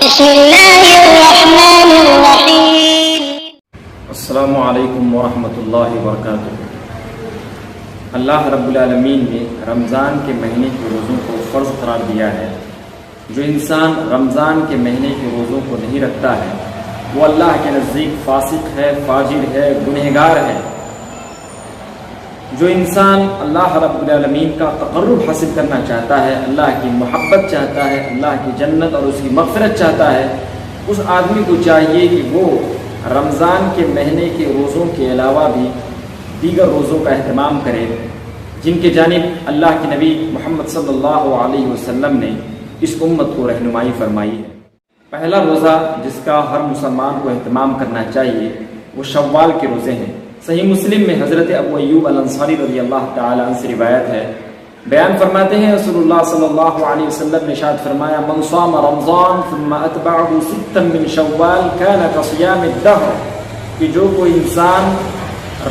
بسم اللہ الرحمن الرحیم۔ السلام علیکم ورحمۃ اللہ وبرکاتہ۔ اللہ رب العالمین نے رمضان کے مہینے کے روزوں کو فرض قرار دیا ہے۔ جو انسان رمضان کے مہینے کے روزوں کو نہیں رکھتا ہے وہ اللہ کے نزدیک فاسق ہے، فاجر ہے، گنہگار ہے۔ جو انسان اللہ رب العالمین کا تقرب حاصل کرنا چاہتا ہے، اللہ کی محبت چاہتا ہے، اللہ کی جنت اور اس کی مغفرت چاہتا ہے، اس آدمی کو چاہیے کہ وہ رمضان کے مہینے کے روزوں کے علاوہ بھی دیگر روزوں کا اہتمام کرے جن کے جانب اللہ کے نبی محمد صلی اللہ علیہ وسلم نے اس امت کو رہنمائی فرمائی ہے۔ پہلا روزہ جس کا ہر مسلمان کو اہتمام کرنا چاہیے وہ شوال کے روزے ہیں۔ صحیح مسلم میں حضرت ابو ایوب الانصاری رضی اللہ تعالی عنہ سے روایت ہے، بیان فرماتے ہیں رسول اللہ صلی اللہ علیہ وسلم نے ارشاد فرمایا، من صام رمضان ثم اتبعه ستا من شوال كان كصيام الدهر، کہ جو کوئی انسان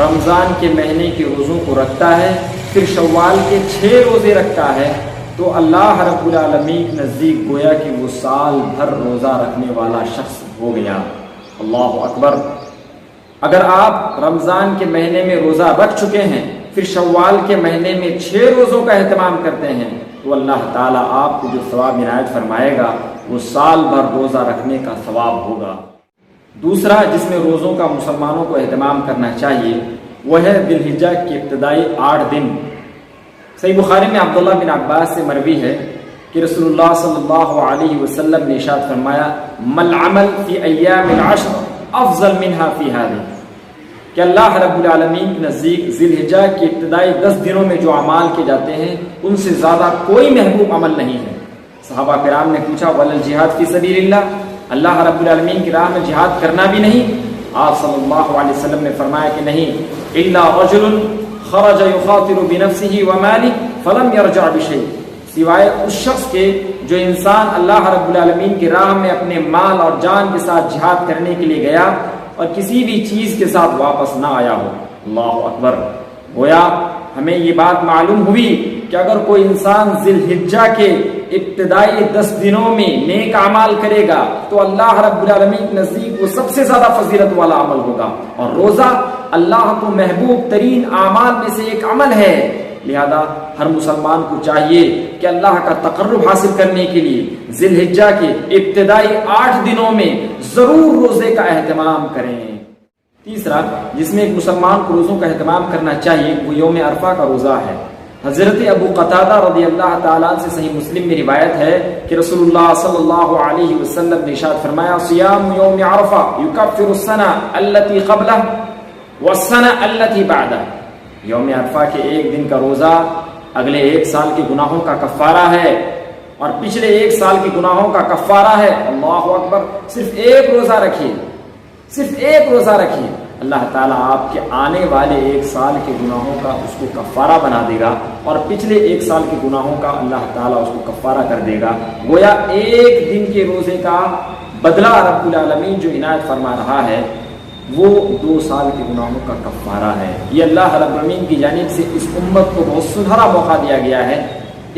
رمضان کے مہینے کے روزوں کو رکھتا ہے پھر شوال کے 6 روزے رکھتا ہے تو اللہ رب العالمین کے نزدیک گویا کہ وہ سال بھر روزہ رکھنے والا شخص ہو گیا۔ اللہ اکبر۔ اگر آپ رمضان کے مہینے میں روزہ رکھ چکے ہیں پھر شوال کے مہینے میں 6 روزوں کا اہتمام کرتے ہیں تو اللہ تعالیٰ آپ کو جو ثواب عنایت فرمائے گا وہ سال بھر روزہ رکھنے کا ثواب ہوگا۔ دوسرا جس میں روزوں کا مسلمانوں کو اہتمام کرنا چاہیے وہ ہے ذی الحجہ کے ابتدائی 8 دن۔ صحیح بخاری میں عبداللہ بن عباس سے مروی ہے کہ رسول اللہ صلی اللہ علیہ وسلم نے ارشاد فرمایا، مل عمل فی ایام العشر افضل منها فی هذه، کہ اللہ رب العالمین کے نزدیک ذی الحجہ کے ابتدائی 10 دنوں میں جو اعمال کیے جاتے ہیں ان سے زیادہ کوئی محبوب عمل نہیں ہے۔ صحابہ کرام نے پوچھا، ولل جہاد فی سبیل اللہ، اللہ رب العالمین کی راہ میں جہاد کرنا بھی نہیں؟ آپ صلی اللہ علیہ وسلم نے فرمایا کہ نہیں، الا رجل خرج یخاطر بنفسه وماله فلم يرجع بشیء، سوائے اس شخص کے جو انسان اللہ رب العالمین کی راہ میں اپنے مال اور جان کے ساتھ جہاد کرنے کے لیے گیا اور کسی بھی چیز کے ساتھ واپس نہ آیا ہو۔ اللہ اکبر۔ گویا ہمیں یہ بات معلوم ہوئی کہ اگر کوئی انسان ذی الحجہ کے ابتدائی 10 دنوں میں نیک اعمال کرے گا تو اللہ رب العالمین کے نزدیک وہ سب سے زیادہ فضیلت والا عمل ہوگا، اور روزہ اللہ کو محبوب ترین اعمال میں سے ایک عمل ہے۔ لہذا ہر مسلمان کو چاہیے کہ اللہ کا تقرب حاصل کرنے کے لیے ذی الحجہ کے ابتدائی 8 دنوں میں ضرور روزے کا اہتمام کریں۔ تیسرا جس میں ایک مسلمان کو روزوں کا اہتمام کرنا چاہیے وہ یوم عرفہ کا روزہ ہے۔ حضرت ابو قتادہ رضی اللہ تعالیٰ عنہ سے صحیح مسلم میں روایت ہے کہ رسول اللہ صلی اللہ علیہ وسلم نے ارشاد فرمایا، صیام یوم عرفہ یکفر السنہ التی قبلہ والسنہ التی بعدہ، یوم عرفہ کے 1 دن کا روزہ اگلے 1 سال کے گناہوں کا کفارہ ہے اور پچھلے 1 سال کے گناہوں کا کفارہ ہے۔ اللہ اکبر۔ صرف 1 روزہ رکھیے، صرف 1 روزہ رکھیے، اللہ تعالیٰ آپ کے آنے والے 1 سال کے گناہوں کا اس کو کفارہ بنا دے گا اور پچھلے 1 سال کے گناہوں کا اللہ تعالیٰ اس کو کفارہ کر دے گا۔ گویا 1 دن کے روزے کا بدلہ رب العالمین جو عنایت فرما رہا ہے وہ 2 سال کے گناہوں کا کفارہ ہے۔ یہ اللہ رب العالمین کی جانب سے اس امت کو بہت سنہرا موقع دیا گیا ہے۔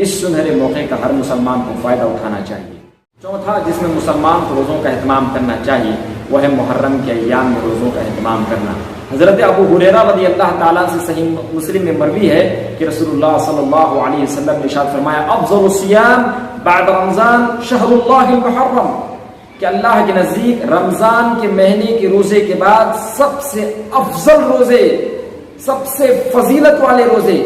اس سنہرے موقع کا ہر مسلمان کو فائدہ اٹھانا چاہیے۔ چوتھا جس میں مسلمان کو روزوں کا اہتمام کرنا چاہیے وہ ہے محرم کے ایام میں روزوں کا اہتمام کرنا۔ حضرت ابو ہریرہ رضی اللہ تعالیٰ سے صحیح مسلم میں مروی ہے کہ رسول اللہ صلی اللہ علیہ وسلم نے ارشاد فرمایا، افضل الصیام بعد رمضان شہر اللہ المحرم، کہ اللہ کے نزدیک رمضان کے مہینے کے روزے کے بعد سب سے افضل روزے، سب سے فضیلت والے روزے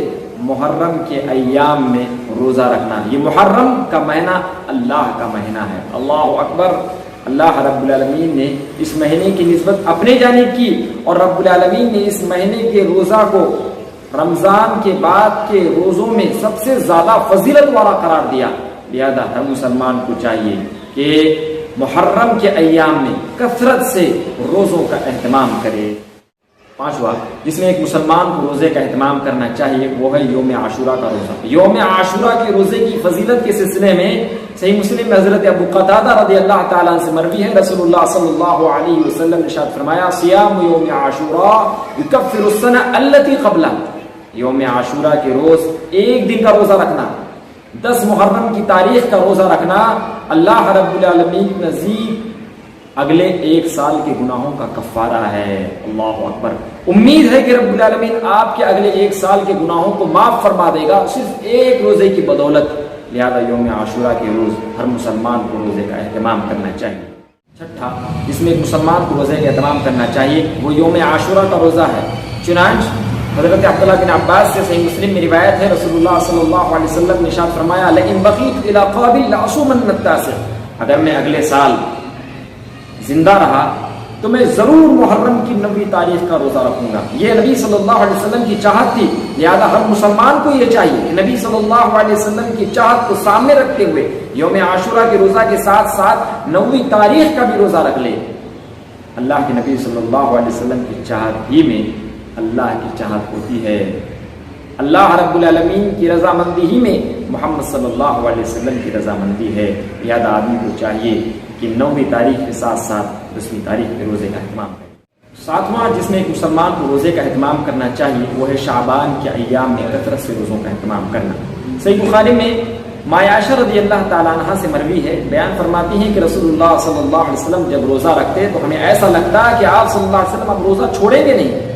محرم کے ایام میں روزہ رکھنا۔ یہ محرم کا مہینہ اللہ کا مہینہ ہے۔ اللہ اکبر۔ اللہ رب العالمین نے اس مہینے کی نسبت اپنے جانب کی اور رب العالمین نے اس مہینے کے روزہ کو رمضان کے بعد کے روزوں میں سب سے زیادہ فضیلت والا قرار دیا۔ لہذا ہر مسلمان کو چاہیے کہ محرم کے ایام میں کثرت سے روزوں کا اہتمام کرے۔ پانچواں جس میں ایک مسلمان کو روزے کا اہتمام کرنا چاہیے وہ ہے یوم عاشورہ کا روزہ۔ یوم عاشورہ کے روزے کی فضیلت کے سلسلے میں صحیح مسلم میں حضرت ابو قتادہ رضی اللہ تعالیٰ عنہ سے مروی ہے، رسول اللہ صلی اللہ علیہ وسلم نے ارشاد فرمایا، صیام یوم عاشورہ یکفر السنہ التی قبلہ، یوم عاشورہ کے روز 1 دن کا روزہ رکھنا 10 محرم کی تاریخ کا روزہ رکھنا اللہ رب العالمین کے نزدیک اگلے 1 سال کے گناہوں کا کفارہ ہے۔ اللہ اکبر۔ امید ہے کہ رب العالمین آپ کے اگلے 1 سال کے گناہوں کو معاف فرما دے گا صرف ایک روزے کی بدولت۔ لہذا یوم عاشورہ کے روز ہر مسلمان کو روزے کا اہتمام کرنا چاہیے۔ چھٹا جس میں ایک مسلمان کو روزے کا اہتمام کرنا چاہیے وہ یوم عاشورہ کا روزہ ہے۔ چنانچہ حضرت عبداللہ بن عباس سے صحیح مسلم میں روایت ہے، رسول اللہ صلی اللہ علیہ وسلم نے ارشاد فرمایا لئن بقیت الی قابل لأصومن التاسع، اگر میں اگلے سال زندہ رہا تو میں ضرور محرم کی 9ویں تاریخ کا روزہ رکھوں گا۔ یہ نبی صلی اللہ علیہ وسلم کی چاہت تھی، لہذا ہر مسلمان کو یہ چاہیے کہ نبی صلی اللہ علیہ وسلم کی چاہت کو سامنے رکھتے ہوئے یوم عاشورہ کے روزہ کے ساتھ ساتھ 9ویں تاریخ کا بھی روزہ رکھ لے۔ اللہ کے نبی صلی اللہ علیہ وسلم کی چاہت ہی میں اللہ کی چاہت ہوتی ہے، اللہ رب العالمین کی رضامندی ہی میں محمد صلی اللہ علیہ وسلم کی رضامندی ہے۔ لہذا آدمی کو چاہیے کہ 9ویں تاریخ کے ساتھ ساتھ 10ویں تاریخ کے روزے کا اہتمام کرے۔ 7واں جس میں ایک مسلمان کو روزے کا اہتمام کرنا چاہیے وہ ہے شعبان کے ایام میں کثرت سے روزوں کا اہتمام کرنا۔ صحیح بخاری میں ماں عائشہ رضی اللہ تعالیٰ عنہا سے مروی ہے، بیان فرماتی ہیں کہ رسول اللہ صلی اللہ علیہ وسلم جب روزہ رکھتے تو ہمیں ایسا لگتا کہ آپ صلی اللہ علیہ وسلم اب روزہ چھوڑیں گے نہیں،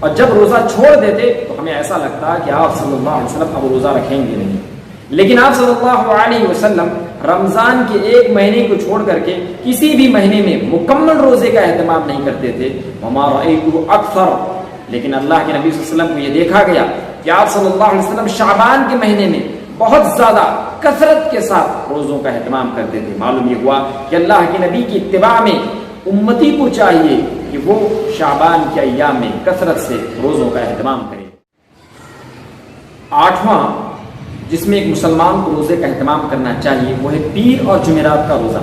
اور جب روزہ چھوڑ دیتے تو ہمیں ایسا لگتا کہ آپ صلی اللہ علیہ وسلم اب روزہ رکھیں گے نہیں۔ لیکن آپ صلی اللہ علیہ وسلم رمضان کے 1 مہینے کو چھوڑ کر کے کسی بھی مہینے میں مکمل روزے کا اہتمام نہیں کرتے تھے۔ وما رأیتہ اکثر، لیکن اللہ کے نبی صلی اللہ علیہ وسلم کو یہ دیکھا گیا کہ آپ صلی اللہ علیہ وسلم شعبان کے مہینے میں بہت زیادہ کثرت کے ساتھ روزوں کا اہتمام کرتے تھے۔ معلوم یہ ہوا کہ اللہ کے نبی کی اتباع میں امتی کو چاہیے کہ وہ شعبان کے ایام میں کثرت سے روزوں کا اہتمام کرے۔ 8واں جس میں ایک مسلمان کو روزے کا اہتمام کرنا چاہیے وہ ہے پیر اور جمعرات کا روزہ۔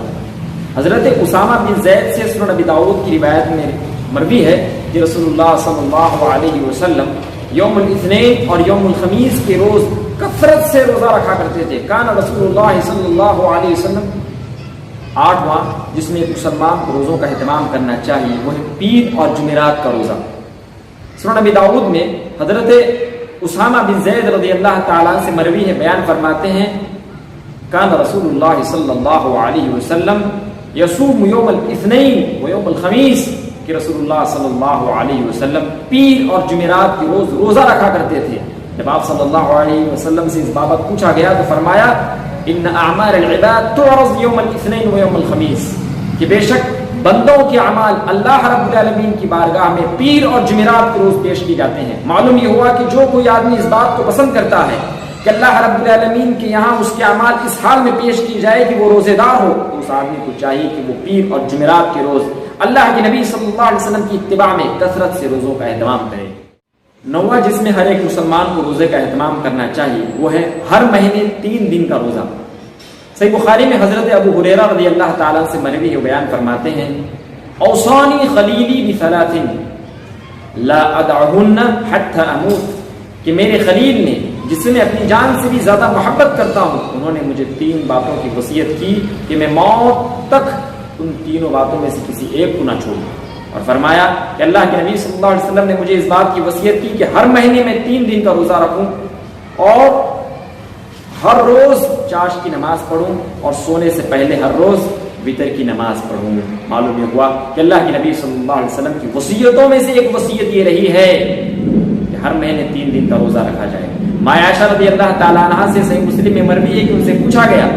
حضرت اسامہ بن زید سے سنن ابی داؤد کی روایت میں مروی ہے کہ رسول اللہ صلی اللہ علیہ وسلم یوم الاثنین اور یوم الخمیس کے روز کثرت سے روزہ رکھا کرتے تھے۔ کان رسول اللہ صلی اللہ علیہ وسلم۔ 8واں جس میں ایک مسلمان کو روزوں کا اہتمام کرنا چاہیے وہ ہے پیر اور جمعرات کا روزہ۔ سنن ابی داؤد میں حضرت اسامہ بن زید رضی اللہ تعالیٰ سے مروی ہے، بیان فرماتے ہیں کان رسول اللہ صلی اللہ علیہ وسلم یصوم یوم الاثنین و یوم الخمیس، کہ رسول اللہ صلی اللہ علیہ وسلم پیر اور جمعرات کے روز روزہ رکھا کرتے تھے۔ جب آپ صلی اللہ علیہ وسلم سے اس بابت پوچھا گیا تو فرمایا ان اعمال العباد تعرض یوم الاثنین و یوم الخمیس، کہ بے شک بندوں کے اعمال اللہ رب العالمین کی بارگاہ میں پیر اور جمعرات کے روز پیش کی جاتے ہیں۔ معلوم یہ ہوا کہ جو کوئی آدمی اس بات کو پسند کرتا ہے کہ اللہ رب العالمین کے یہاں اس کے اعمال اس حال میں پیش کی جائے کہ وہ روزے دار ہو، تو اس آدمی کو چاہیے کہ وہ پیر اور جمعرات کے روز اللہ کے نبی صلی اللہ علیہ وسلم کی اتباع میں کثرت سے روزوں کا اہتمام کرے۔ 9واں جس میں ہر ایک مسلمان کو روزے کا اہتمام کرنا چاہیے وہ ہے ہر مہینے 3 دن کا روزہ۔ صحیح بخاری میں حضرت ابو ہریرہ رضی اللہ تعالیٰ سے مروی ہے، بیان فرماتے ہیں اوصانی خلیلی بثلاث لا ادعہن حتی اموت، کہ میرے خلیل نے جس سے میں اپنی جان سے بھی زیادہ محبت کرتا ہوں انہوں نے مجھے 3 باتوں کی وصیت کی کہ میں موت تک ان 3 باتوں میں سے کسی ایک کو نہ چھوڑوں، اور فرمایا کہ اللہ کے نبی صلی اللہ علیہ وسلم نے مجھے اس بات کی وصیت کی کہ ہر مہینے میں 3 دن کا روزہ رکھوں اور ہر روز چاش کی نماز پڑھوں اور سونے سے پہلے ہر روز وتر کی نماز پڑھوں۔ معلوم یہ ہوا کہ اللہ کے نبی صلی اللہ علیہ وسلم کی وصیتوں میں سے ایک وصیت یہ رہی ہے کہ ہر مہینے 3 دن کا روزہ رکھا جائے۔ ماں عائشہ رضی اللہ تعالیٰ عنہا سے صحیح مسلم میں مروی ہے کہ ان سے پوچھا گیا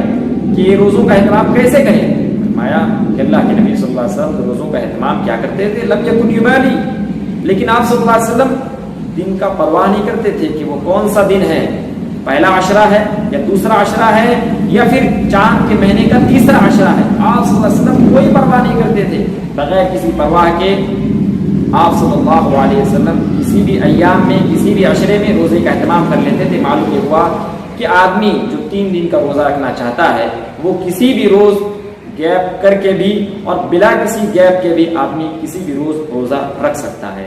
کہ یہ روزوں کا اہتمام کیسے کریں؟ فرمایا کہ اللہ کے نبی صلی اللہ علیہ وسلم روزوں کا اہتمام کیا کرتے تھے، لم یکن یبالی، لیکن آپ صلی اللہ علیہ وسلم دن کا پرواہ نہیں کرتے تھے کہ وہ کون سا دن ہے، پہلا عشرہ ہے یا دوسرا عشرہ ہے یا پھر چاند کے مہینے کا تیسرا عشرہ ہے۔ آپ صلی اللہ علیہ وسلم کوئی پرواہ نہیں کرتے تھے، بغیر کسی پرواہ کے آپ صلی اللہ علیہ وسلم کسی بھی ایام میں کسی بھی عشرے میں روزے کا اہتمام کر لیتے تھے۔ معلوم یہ ہوا کہ آدمی جو 3 دن کا روزہ رکھنا چاہتا ہے وہ کسی بھی روز گیپ کر کے بھی اور بلا کسی گیپ کے بھی آدمی کسی بھی روز روزہ رکھ سکتا ہے۔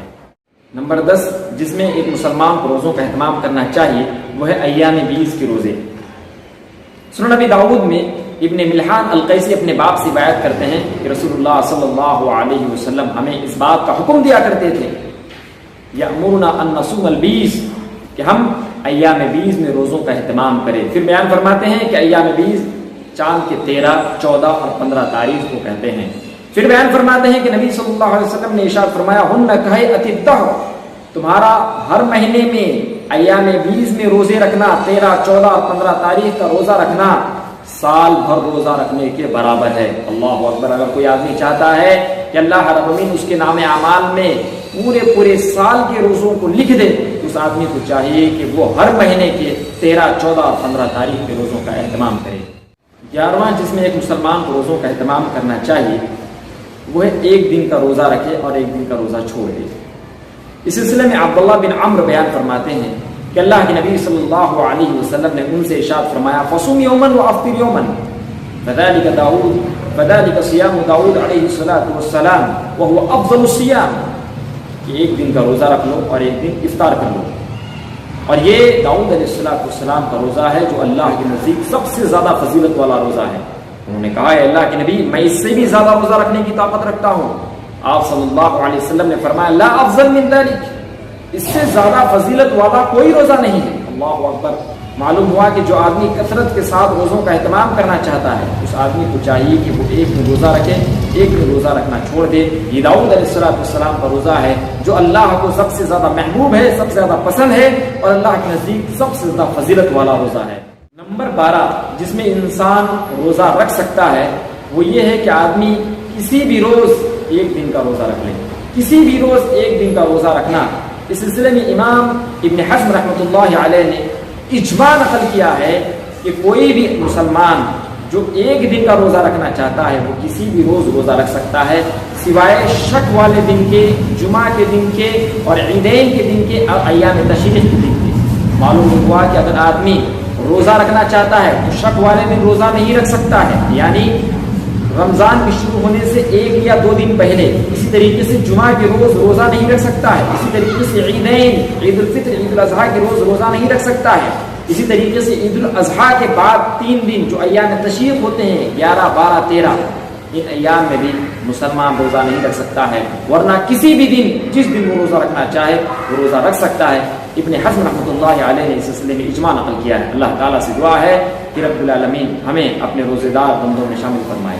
نمبر 10 جس میں ایک مسلمان کو روزوں کا اہتمام کرنا چاہیے وہ ہے ایام 20 کے روزے۔ سنن ابی داؤد میں ابن ملحان القیسی اپنے باپ سے روایت کرتے ہیں کہ رسول اللہ صلی اللہ علیہ وسلم ہمیں اس بات کا حکم دیا کرتے تھے یأمرنا ان نصوم 20 کہ ہم ایام بیز میں روزوں کا اہتمام کرے۔ پھر بیان فرماتے ہیں کہ ایام بیز چاند کے 13، 14 اور 15 تاریخ کو کہتے ہیں۔ پھر بیان فرماتے ہیں کہ نبی صلی اللہ علیہ وسلم نے ارشاد فرمایا ہن کہیئۃ الدہر، تمہارا ہر مہینے میں ایام بیز میں روزے رکھنا، 13، 14 اور 15 تاریخ کا روزہ رکھنا سال بھر روزہ رکھنے کے برابر ہے۔ اللہ اکبر۔ اگر کوئی آدمی چاہتا ہے کہ اللہ رب العالمین اس کے نام اعمال میں پورے سال کے روزوں کو لکھ دے تو اس آدمی کو چاہیے کہ وہ ہر مہینے کے 13، 14 اور 15 تاریخ کے روزوں کا اہتمام کرے۔ 11واں جس میں ایک مسلمان کو روزوں کا اہتمام کرنا چاہیے وہ ہے ایک دن کا روزہ رکھے اور ایک دن کا روزہ چھوڑ دے۔ اس سلسلے میں عبداللہ بن عمرو بیان فرماتے ہیں کہ اللہ کے نبی صلی اللہ علیہ وسلم نے ان سے ارشاد فرمایا فصوم یوما وافطر یوما فذلك صيام داؤد علیہ الصلوۃ والسلام وهو افضل الصيام، کہ ایک دن کا روزہ رکھ لو اور ایک دن افطار کر لو، اور یہ داؤد علیہ الصلوۃ والسلام کا روزہ ہے جو اللہ کے نزدیک سب سے زیادہ فضیلت والا روزہ ہے۔ انہوں نے کہا ہے اللہ کے نبی میں اس سے بھی زیادہ روزہ رکھنے کی طاقت رکھتا ہوں۔ آپ صلی اللہ علیہ وسلم نے فرمایا لا افضل من ذلك، اس سے زیادہ فضیلت والا کوئی روزہ نہیں ہے۔ اللہ اکبر۔ معلوم ہوا کہ جو آدمی کثرت کے ساتھ روزوں کا اہتمام کرنا چاہتا ہے اس آدمی کو چاہیے کہ وہ ایک دن روزہ رکھے، ایک دن روزہ رکھنا چھوڑ دے۔ یہ داؤد علیہ السلام کا روزہ ہے جو اللہ کو سب سے زیادہ محبوب ہے، سب سے زیادہ پسند ہے اور اللہ کے نزدیک سب سے زیادہ فضیلت والا روزہ ہے۔ نمبر 12 جس میں انسان روزہ رکھ سکتا ہے وہ یہ ہے کہ آدمی کسی بھی روز ایک دن کا روزہ رکھ لے، کسی بھی روز ایک دن کا روزہ رکھنا۔ اس سلسلے میں امام ابن حزم رحمۃ اللہ علیہ نے اجماع نقل کیا ہے کہ کوئی بھی مسلمان جو ایک دن کا روزہ رکھنا چاہتا ہے وہ کسی بھی روز روزہ رکھ سکتا ہے سوائے شک والے دن کے، جمعہ کے دن کے اور عیدین کے دن کے اور ایام تشریق کے دن کے۔ معلوم ہوا کہ اگر آدمی روزہ رکھنا چاہتا ہے تو شک والے دن روزہ نہیں رکھ سکتا ہے، یعنی رمضان کے شروع ہونے سے 1 یا 2 دن پہلے۔ اسی طریقے سے جمعہ کے روز روزہ نہیں رکھ سکتا ہے۔ اسی طریقے سے عیدین، عید الفطر، عید الاضحیٰ کے روز روزہ نہیں رکھ سکتا ہے۔ اسی طریقے سے عید الاضحیٰ کے بعد 3 دن جو ایام تشریق ہوتے ہیں 11، 12، 13، ان ایام میں بھی مسلمان روزہ نہیں رکھ سکتا ہے، ورنہ کسی بھی دن جس دن وہ روزہ رکھنا چاہے وہ روزہ رکھ سکتا ہے۔ ابن حزم رحمۃ اللہ علیہ نے اس سلسلے میں اجماع نقل کیا ہے۔ اللہ تعالیٰ سے دعا ہے کہ رب العالمین ہمیں اپنے روزے دار بندوں میں شامل فرمائے۔